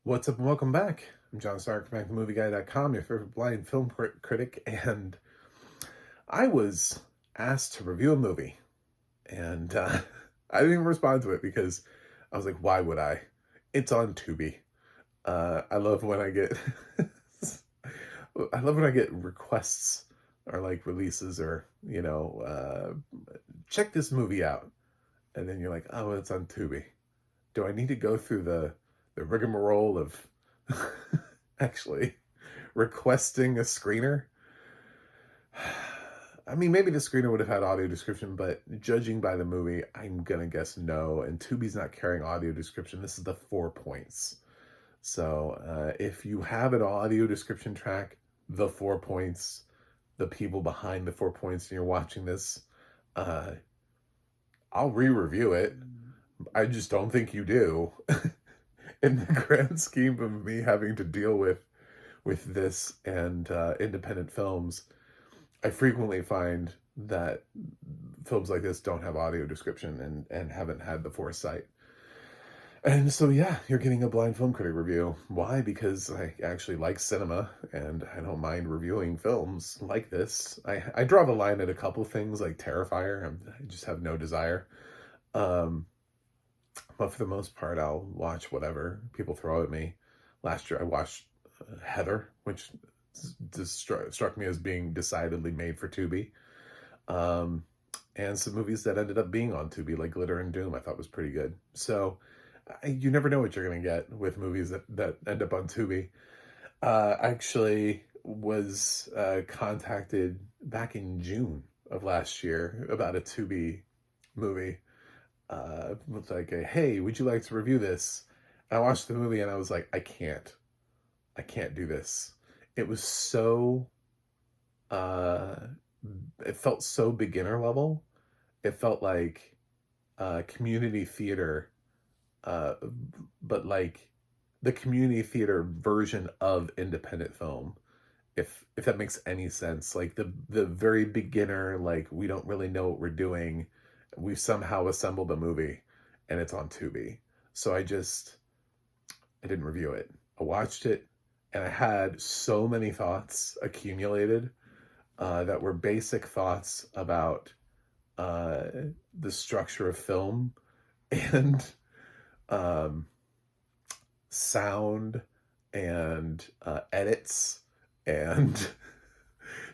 What's up and welcome back. I'm John Stark from MacTheMovieGuy.com, your favorite blind film critic, and I was asked to review a movie, and I didn't even respond to it because I was like, why would I? It's on Tubi. I love when I get, I love when I get requests or like releases or, check this movie out. And then you're like, oh, it's on Tubi. Do I need to go through the rigmarole of actually requesting a screener? I mean, maybe the screener would have had audio description, but judging by the movie, I'm gonna guess no. And Tubi's not carrying audio description. This is the 4 points. So if you have an audio description track, the 4 points, the people behind the 4 points, and you're watching this, uh, I'll re-review it. I just don't think you do. In the grand scheme of me having to deal with this and independent films, I frequently find that films like this don't have audio description and haven't had the foresight. And so, yeah, you're getting a blind film critic review. Why? Because I actually like cinema and I don't mind reviewing films like this. I draw the line at a couple things like Terrifier. I just have no desire. But for the most part, I'll watch whatever people throw at me. Last year, I watched Heather, which struck me as being decidedly made for Tubi. And some movies that ended up being on Tubi, like Glitter and Doom, I thought was pretty good. So you never know what you're going to get with movies that end up on Tubi. I actually was contacted back in June of last year about a Tubi movie. Was like, hey, would you like to review this? And I watched the movie and I was like, I can't do this. It was so, uh, it felt so beginner level. It felt like community theater, uh, but like the community theater version of independent film. If that makes any sense, like the very beginner, like we don't really know what we're doing. We've somehow assembled a movie, and it's on Tubi. So I didn't review it. I watched it, and I had so many thoughts accumulated that were basic thoughts about uh, the structure of film and um, sound and edits and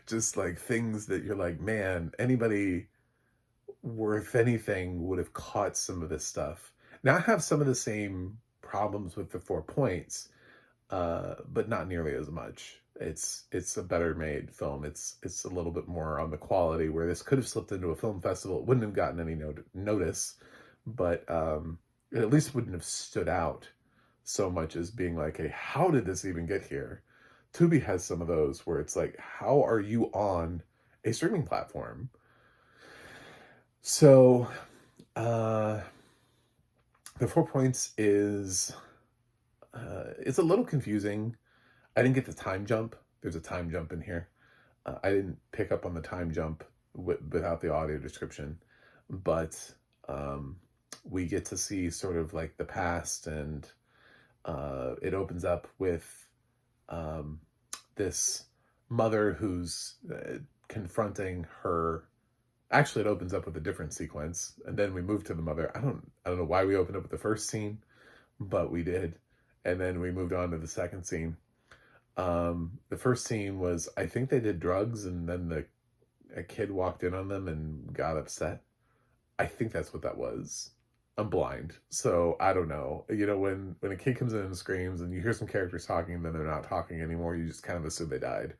just like things that you're like, man, anybody worth anything would have caught some of this stuff. Now I have some of the same problems with the 4 points, but not nearly as much. It's a better made film. It's a little bit more on the quality where this could have slipped into a film festival. It wouldn't have gotten any notice, but it at least wouldn't have stood out so much as being like, hey, how did this even get here? Tubi has some of those where it's like, how are you on a streaming platform? So, uh, the 4 points is it's a little confusing. I didn't get the time jump. There's a time jump in here. I didn't pick up on the time jump without the audio description, but we get to see sort of like the past, and it opens up with this mother who's confronting her. Actually, it opens up with a different sequence, and then we move to the mother. I don't know why we opened up with the first scene, but we did, and then we moved on to the second scene. The first scene was, I think they did drugs, and then a kid walked in on them and got upset. I think that's what that was. I'm blind, so I don't know. You know, when a kid comes in and screams, and you hear some characters talking, and then they're not talking anymore, you just kind of assume they died.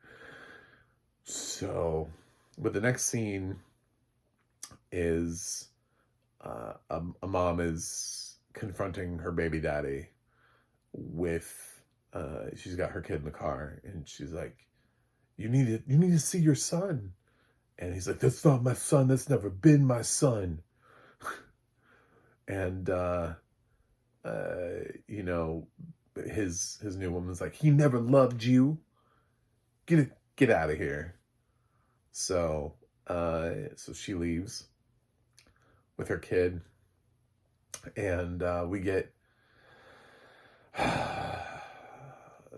So, but the next scene is a mom is confronting her baby daddy with she's got her kid in the car, and she's like, you need to see your son. And he's like, that's not my son, that's never been my son. And you know, his new woman's like, he never loved you, get out of here. So so she leaves with her kid, and we get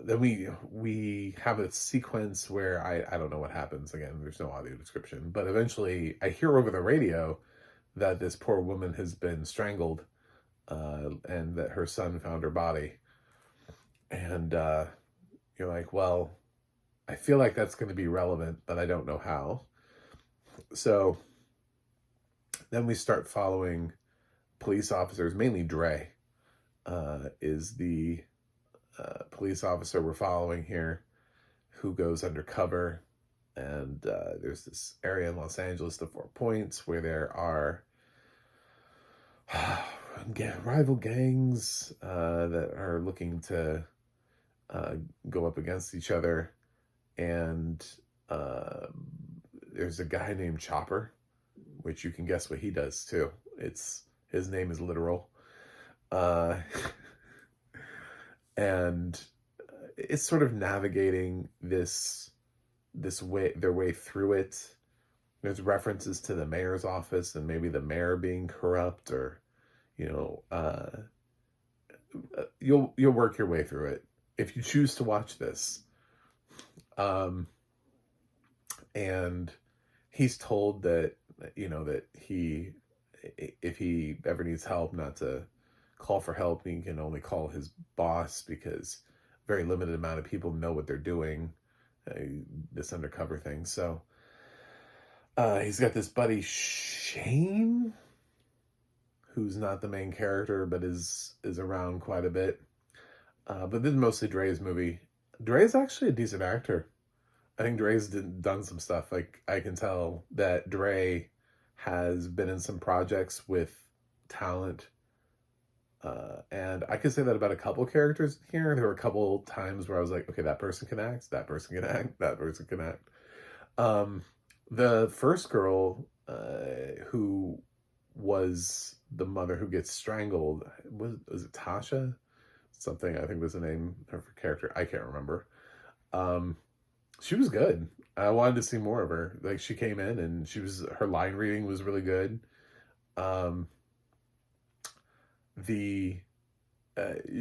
then we have a sequence where I don't know what happens. Again, there's no audio description, but eventually I hear over the radio that this poor woman has been strangled, and that her son found her body. And you're like, well, I feel like that's going to be relevant, but I don't know how. So then we start following police officers, mainly Dre is the police officer we're following here, who goes undercover. And there's this area in Los Angeles, the 4 Points, where there are rival gangs that are looking to go up against each other. And there's a guy named Chopper, which you can guess what he does too. His name is literal. And it's sort of navigating their way through it. There's references to the mayor's office and maybe the mayor being corrupt, or you'll work your way through it if you choose to watch this. And he's told that that if he ever needs help, not to call for help. He can only call his boss, because very limited amount of people know what they're doing, this undercover thing. So he's got this buddy Shane, who's not the main character but is around quite a bit. But this is mostly Dre's movie. Dre's actually a decent actor. I think Dre's done some stuff. Like, I can tell that Dre has been in some projects with talent. And I could say that about a couple characters here. There were a couple times where I was like, okay, that person can act, that person can act, that person can act. The first girl, who was the mother who gets strangled, was it Tasha? Something, I think, was the name of her character. I can't remember. She was good. I wanted to see more of her. Like, she came in and her line reading was really good.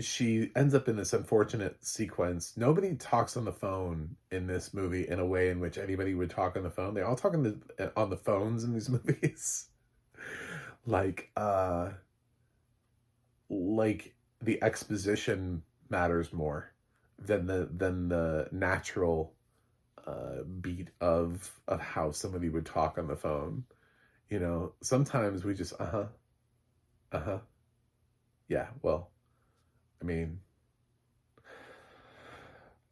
She ends up in this unfortunate sequence. Nobody talks on the phone in this movie in a way in which anybody would talk on the phone. They all talk on the phones in these movies. like the exposition matters more than the natural beat of how somebody would talk on the phone. Sometimes we just yeah, well, I mean,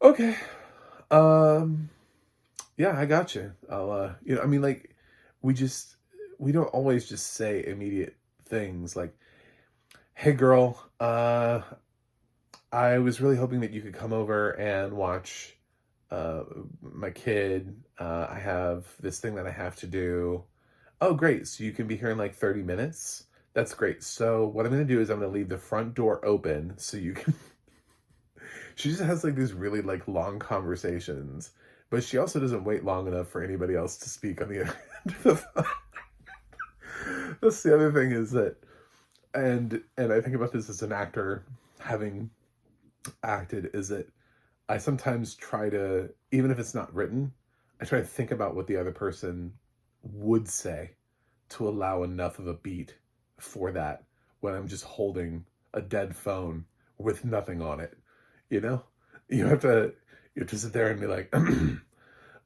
okay. Yeah, I got you. I'll I mean, like, we don't always just say immediate things like, hey girl, I was really hoping that you could come over and watch my kid. I have this thing that I have to do. Oh, great. So you can be here in like 30 minutes? That's great. So what I'm going to do is I'm going to leave the front door open so you can... She just has like these really like long conversations, but she also doesn't wait long enough for anybody else to speak on the other end of the phone. That's the other thing, is that, and I think about this as an actor, having acted, is that I sometimes try to, even if it's not written, I try to think about what the other person would say to allow enough of a beat for that, when I'm just holding a dead phone with nothing on it. You have to sit there and be like,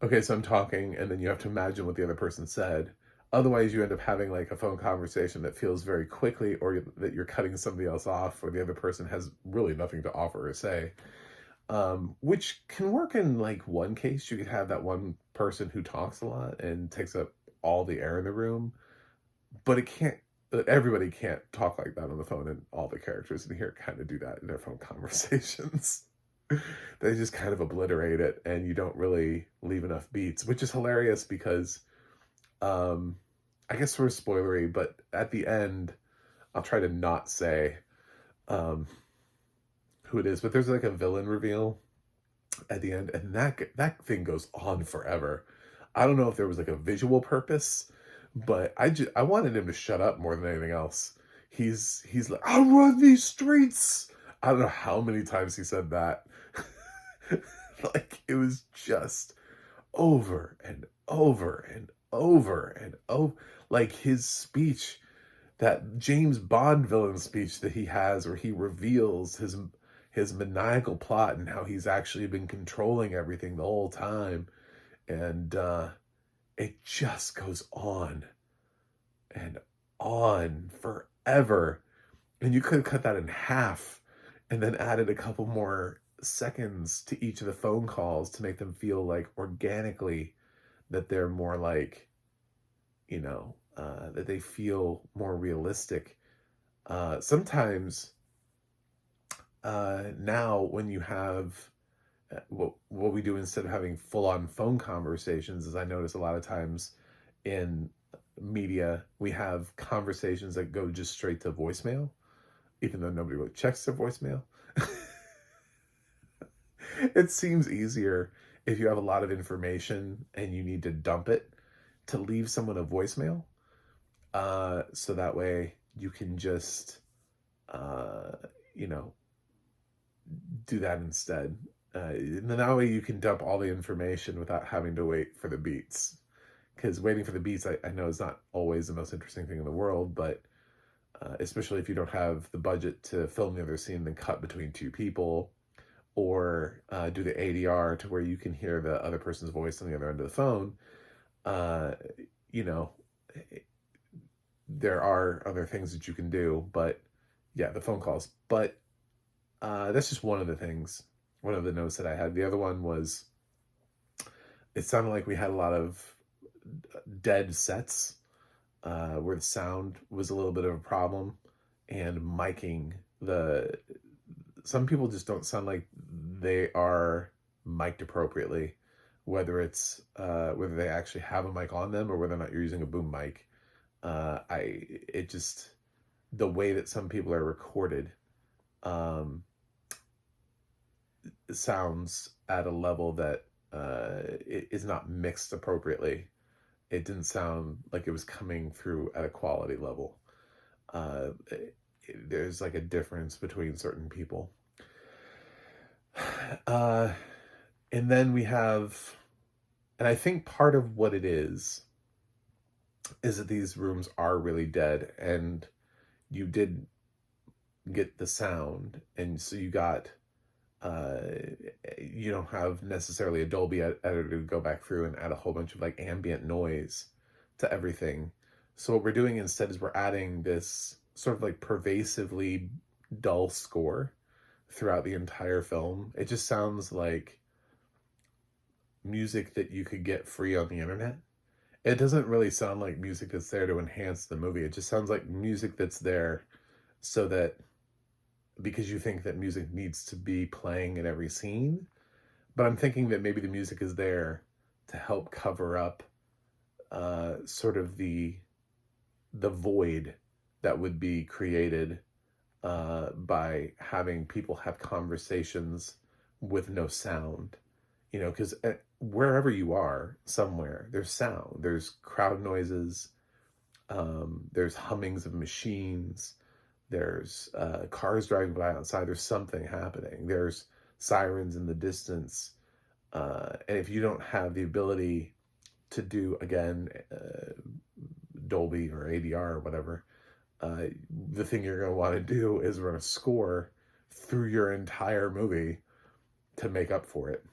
okay, so I'm talking, and then you have to imagine what the other person said. Otherwise, you end up having like a phone conversation that feels very quickly, or that you're cutting somebody else off, or the other person has really nothing to offer or say. Which can work in like one case. You could have that one person who talks a lot and takes up all the air in the room, but everybody can't talk like that on the phone, and all the characters in here kind of do that in their phone conversations. They just kind of obliterate it, and you don't really leave enough beats, which is hilarious because, I guess sort of spoilery, but at the end, I'll try to not say, who it is, but there's like a villain reveal at the end, and that thing goes on forever. I don't know if there was like a visual purpose, but I wanted him to shut up more than anything else. He's like, I'll run these streets. I don't know how many times he said that. Like, it was just over and over and over and over. Like, his speech, that James Bond villain speech that he has, where he reveals his maniacal plot and how he's actually been controlling everything the whole time. And it just goes on and on forever. And you could have cut that in half and then added a couple more seconds to each of the phone calls to make them feel like organically that they're more like, that they feel more realistic. Sometimes now when you have what we do instead of having full-on phone conversations is I notice a lot of times in media we have conversations that go just straight to voicemail, even though nobody really checks their voicemail. It seems easier if you have a lot of information and you need to dump it to leave someone a voicemail, so that way you can just uh, you know do that instead. And then that way you can dump all the information without having to wait for the beats. Because waiting for the beats, I know is not always the most interesting thing in the world, but especially if you don't have the budget to film the other scene and then cut between two people, or do the ADR to where you can hear the other person's voice on the other end of the phone, uh, you know, there are other things that you can do, but yeah, the phone calls. But that's just one of the things, one of the notes that I had. The other one was, it sounded like we had a lot of dead sets, where the sound was a little bit of a problem, and miking some people just don't sound like they are mic'd appropriately, whether they actually have a mic on them or whether or not you're using a boom mic. It just, the way that some people are recorded, um, sounds at a level that it is not mixed appropriately. It didn't sound like it was coming through at a quality level. There's like a difference between certain people. Uh, and then we have, and I think part of what it is that these rooms are really dead, and you did get the sound, and so you got, uh, you don't have necessarily a Dolby editor to go back through and add a whole bunch of like ambient noise to everything. So what we're doing instead is we're adding this sort of like pervasively dull score throughout the entire film. It just sounds like music that you could get free on the internet. It doesn't really sound like music that's there to enhance the movie. It just sounds like music that's there so that, because you think that music needs to be playing in every scene. But I'm thinking that maybe the music is there to help cover up sort of the void that would be created by having people have conversations with no sound. Because wherever you are, somewhere, there's sound. There's crowd noises. There's hummings of machines. There's cars driving by outside. There's something happening. There's sirens in the distance. And if you don't have the ability to do, again, Dolby or ADR or whatever, the thing you're going to want to do is run a score through your entire movie to make up for it.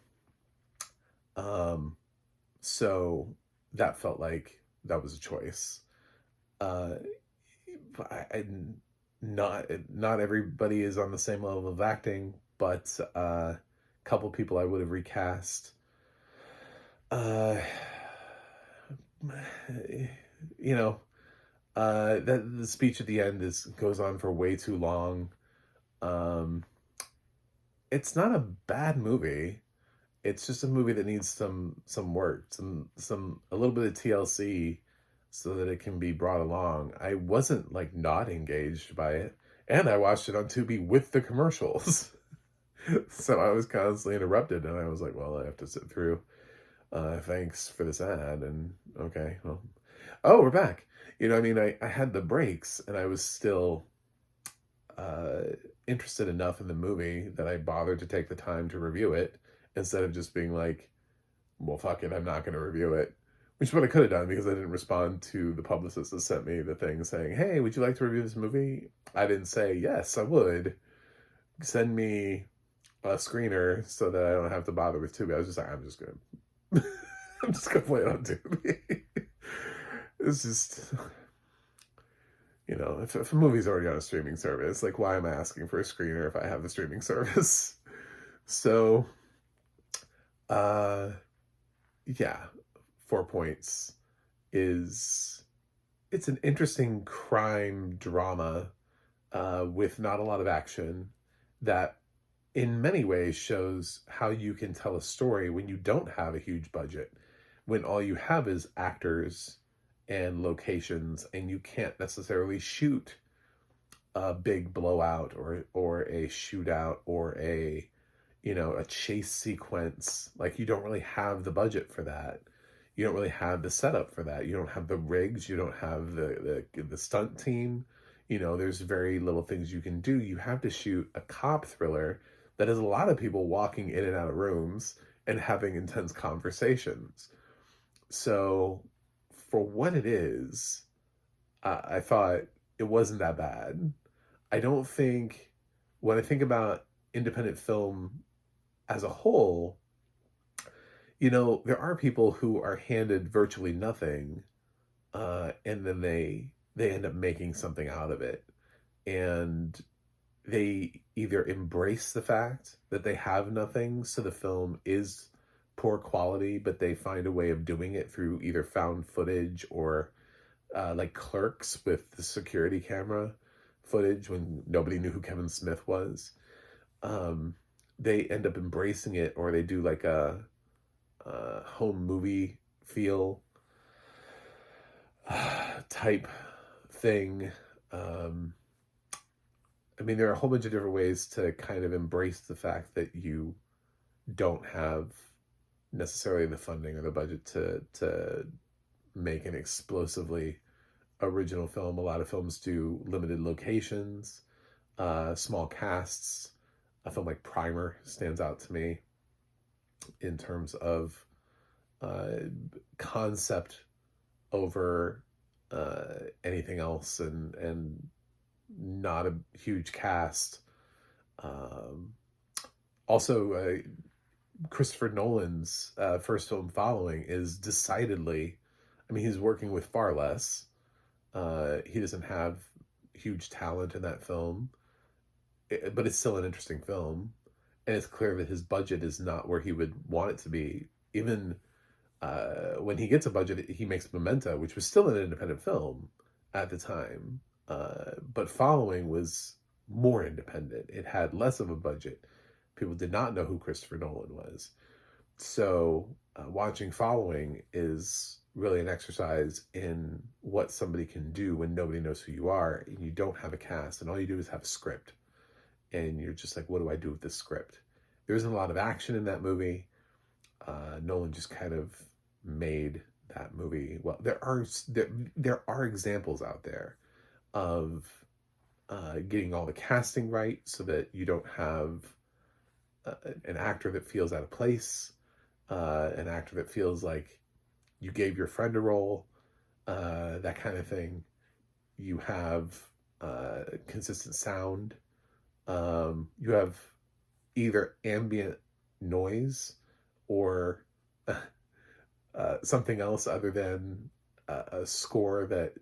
So that felt like that was a choice. Not everybody is on the same level of acting, but a couple people I would have recast. That the speech at the end goes on for way too long. It's not a bad movie. It's just a movie that needs some work, a little bit of TLC, so that it can be brought along. I wasn't like not engaged by it, and I watched it on Tubi with the commercials. So I was constantly interrupted, and I was like, well, I have to sit through. Thanks for this ad, and okay, well, oh, we're back. I had the breaks, and I was still interested enough in the movie that I bothered to take the time to review it, instead of just being like, well, fuck it, I'm not going to review it. Which is what I could have done because I didn't respond to the publicist that sent me the thing saying, hey, would you like to review this movie? I didn't say, yes, I would. Send me a screener so that I don't have to bother with Tubi. I was just like, I'm just going to, I'm just going to play it on Tubi. It's just, you know, if a movie's already on a streaming service, like, why am I asking for a screener if I have the streaming service? So, yeah, 4 points is, it's an interesting crime drama with not a lot of action that in many ways shows how you can tell a story when you don't have a huge budget, when all you have is actors and locations, and you can't necessarily shoot a big blowout or a shootout or a, you know, a chase sequence. Like, you don't really have the budget for that. You don't really have the setup for that. You don't have the rigs. You don't have the stunt team. You know, there's very little things you can do. You have to shoot a cop thriller that has a lot of people walking in and out of rooms and having intense conversations. So for what it is, I thought it wasn't that bad. I don't think, when I think about independent film as a whole, you know, there are people who are handed virtually nothing, and then they end up making something out of it. And they either embrace the fact that they have nothing, so the film is poor quality, but they find a way of doing it through either found footage or like Clerks with the security camera footage when nobody knew who Kevin Smith was. They end up embracing it, or they do like a home movie feel type thing. I mean, there are a whole bunch of different ways to kind of embrace the fact that you don't have necessarily the funding or the budget to make an explosively original film. A lot of films do limited locations, small casts. A film like Primer stands out to me in terms of concept over anything else, and not a huge cast. Also, Christopher Nolan's first film Following is decidedly, I mean, he's working with far less. He doesn't have huge talent in that film, but it's still an interesting film. And it's clear that his budget is not where he would want it to be. Even when he gets a budget, he makes Memento, which was still an independent film at the time. But Following was more independent. It had less of a budget. People did not know who Christopher Nolan was. So watching Following is really an exercise in what somebody can do when nobody knows who you are and you don't have a cast, and all you do is have a script. And you're just like, what do I do with this script? There isn't a lot of action in that movie. Nolan just kind of made that movie. Well, there are examples out there of getting all the casting right so that you don't have an actor that feels out of place, an actor that feels like you gave your friend a role, that kind of thing. You have consistent sound. You have either ambient noise or something else other than a score that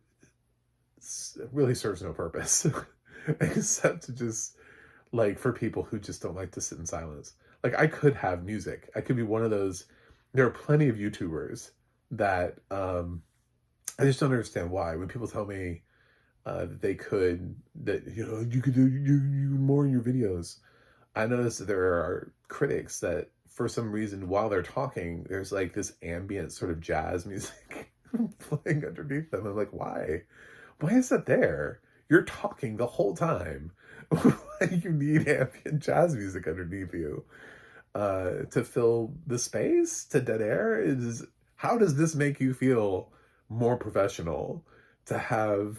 really serves no purpose except to just, like, for people who just don't like to sit in silence. Like, I could have music. I could be one of those. There are plenty of YouTubers that I just don't understand why. When people tell me that you know, you could do you more in your videos, I notice that there are critics that for some reason while they're talking, there's like this ambient sort of jazz music playing underneath them. I'm like, why? Why is that there? You're talking the whole time. Why do you need ambient jazz music underneath you? To fill the space, to dead air? How does this make you feel more professional to have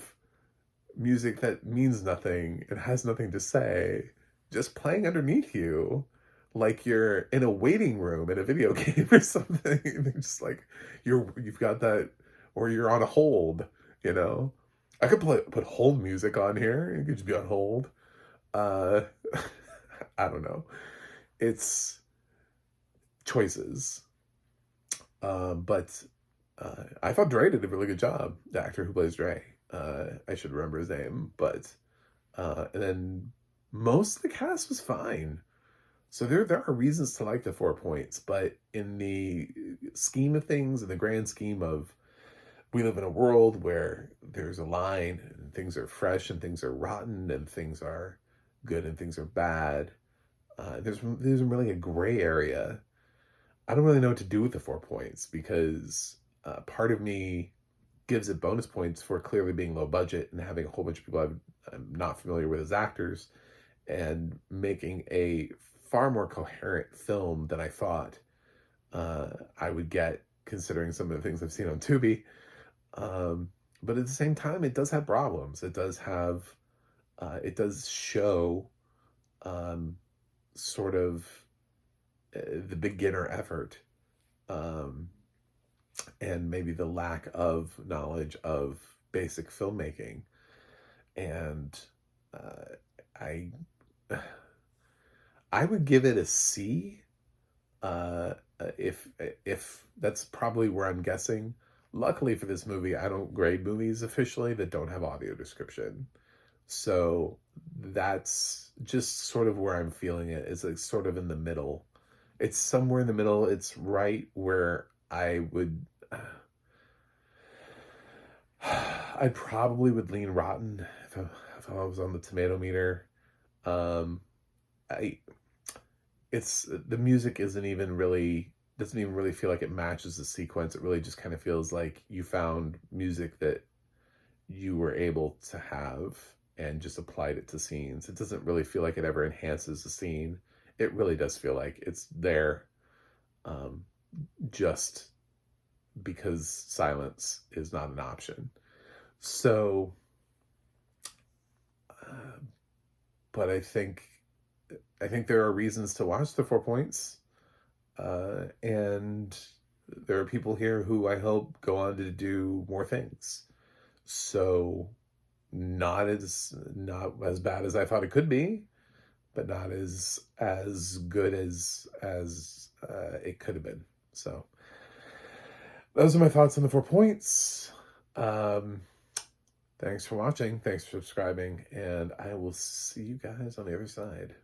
music that means nothing and has nothing to say just playing underneath you? like you're in a waiting room in a video game or something. They're just like you've got that, or you're on a hold, you know. I could put hold music on here. You could just be on hold. Uh I don't know. It's choices. But I thought Dre did a really good job. The actor who plays Dre. I should remember his name, but and then most of the cast was fine. So there are reasons to like the 4 points, but in the scheme of things, in the grand scheme of, we live in a world where there's a line and things are fresh and things are rotten and things are good and things are bad. There's really a gray area. I don't really know what to do with the 4 points because part of me gives it bonus points for clearly being low budget and having a whole bunch of people I'm not familiar with as actors, and making a far more coherent film than I thought I would get, considering some of the things I've seen on Tubi. But at the same time, it does have problems. It does show um, sort of the beginner effort, um, and maybe the lack of knowledge of basic filmmaking. And uh, I I would give it a C. Uh, if that's probably where I'm guessing. Luckily for this movie, I don't grade movies officially that don't have audio description. So that's just sort of where I'm feeling it. It's like sort of in the middle. It's somewhere in the middle. It's right where I would. I probably would lean rotten if I was on the tomato meter. Um, I it's the music isn't even really doesn't even really feel like it matches the sequence. It really just kind of feels like you found music that you were able to have and just applied it to scenes. It doesn't really feel like it ever enhances the scene. It really does feel like it's there, um, just because silence is not an option. So, uh, but I think there are reasons to watch the 4 points, and there are people here who I hope go on to do more things. So, not as bad as I thought it could be, but not as good as it could have been. So those are my thoughts on the 4 points. Um, Thanks for watching. Thanks for subscribing, and I will see you guys on the other side.